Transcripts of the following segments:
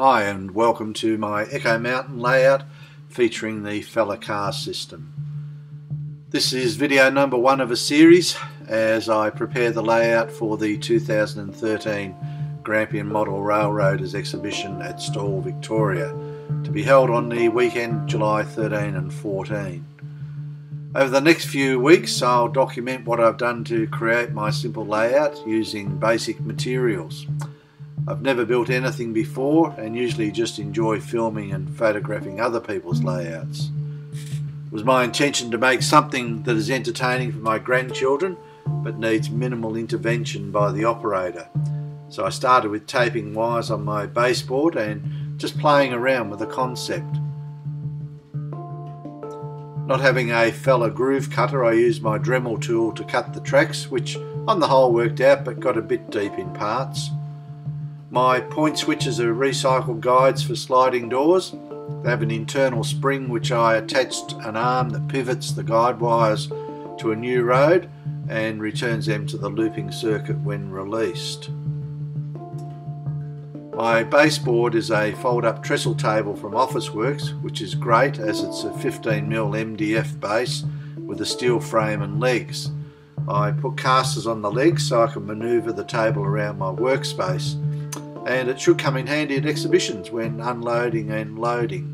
Hi and welcome to my Echo Mountain layout featuring the Feller car system. This is video number 1 of a series as I prepare the layout for the 2013 Grampian Model Railroaders exhibition at Stawell, Victoria, to be held on the weekend July 13 and 14. Over the next few weeks I'll document what I've done to create my simple layout using basic materials. I've never built anything before and usually just enjoy filming and photographing other people's layouts. It was my intention to make something that is entertaining for my grandchildren but needs minimal intervention by the operator. So I started with taping wires on my baseboard and just playing around with the concept. Not having a Feller groove cutter, I used my Dremel tool to cut the tracks, which on the whole worked out but got a bit deep in parts. My point switches are recycled guides for sliding doors. They have an internal spring which I attached an arm that pivots the guide wires to a new road and returns them to the looping circuit when released. My baseboard is a fold-up trestle table from Officeworks, which is great as it's a 15mm MDF base with a steel frame and legs. I put casters on the legs so I can manoeuvre the table around my workspace, and it should come in handy at exhibitions when unloading and loading.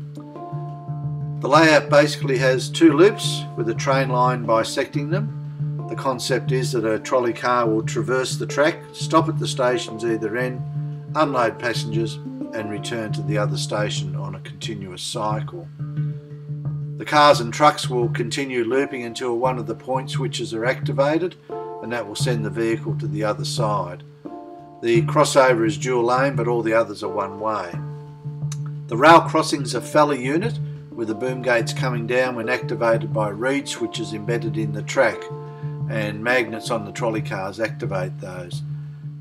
The layout basically has 2 loops with a train line bisecting them. The concept is that a trolley car will traverse the track, stop at the station's either end, unload passengers and return to the other station on a continuous cycle. The cars and trucks will continue looping until one of the point switches are activated, and that will send the vehicle to the other side. The crossover is dual lane, but all the others are one way. The rail crossings are Feller unit, with the boom gates coming down when activated by reed switches embedded in the track, and magnets on the trolley cars activate those.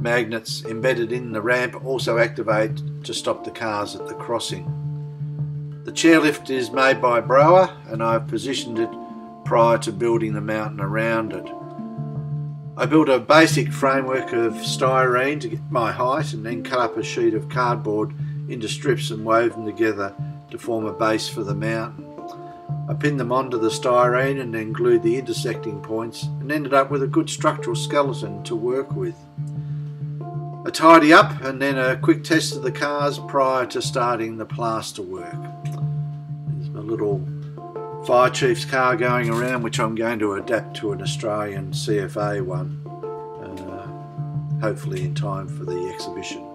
Magnets embedded in the ramp also activate to stop the cars at the crossing. The chairlift is made by Brower, and I've positioned it prior to building the mountain around it. I built a basic framework of styrene to get my height and then cut up a sheet of cardboard into strips and wove them together to form a base for the mountain. I pinned them onto the styrene and then glued the intersecting points and ended up with a good structural skeleton to work with. A tidy up and then a quick test of the cars prior to starting the plaster work. There's my little Fire Chief's car going around, which I'm going to adapt to an Australian CFA one, hopefully in time for the exhibition.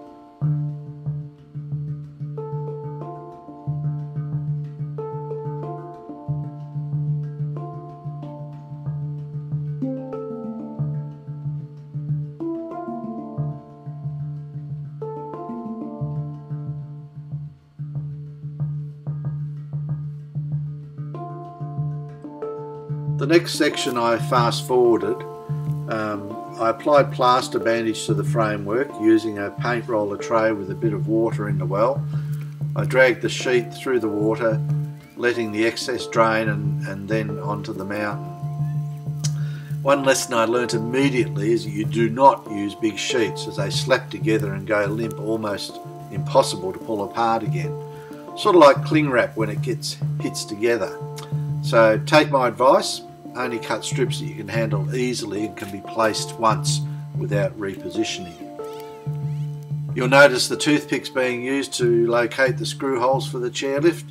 The next section I fast forwarded. I applied plaster bandage to the framework using a paint roller tray with a bit of water in the well. I dragged the sheet through the water, letting the excess drain and then onto the mountain. One lesson I learnt immediately is that you do not use big sheets as they slap together and go limp, almost impossible to pull apart again. Sort of like cling wrap when it hits together. So take my advice, only cut strips that you can handle easily and can be placed once without repositioning. You'll notice the toothpicks being used to locate the screw holes for the chairlift.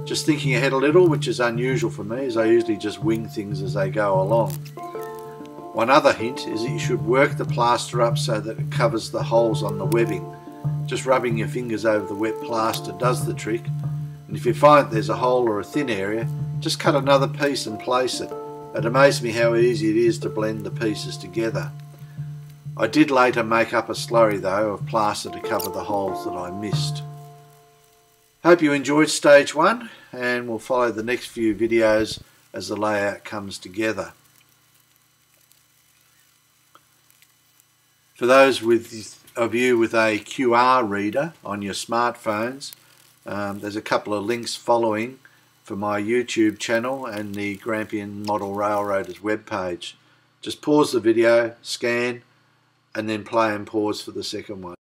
Just thinking ahead a little, which is unusual for me, as I usually just wing things as they go along. One other hint is that you should work the plaster up so that it covers the holes on the webbing. Just rubbing your fingers over the wet plaster does the trick, and if you find there's a hole or a thin area, just cut another piece and place it. It amazed me how easy it is to blend the pieces together. I did later make up a slurry though of plaster to cover the holes that I missed. Hope you enjoyed stage 1, and we'll follow the next few videos as the layout comes together. For those of you with a QR reader on your smartphones, there's a couple of links following for my YouTube channel and the Grampian Model Railroaders webpage. Just pause the video, scan, and then play and pause for the second one.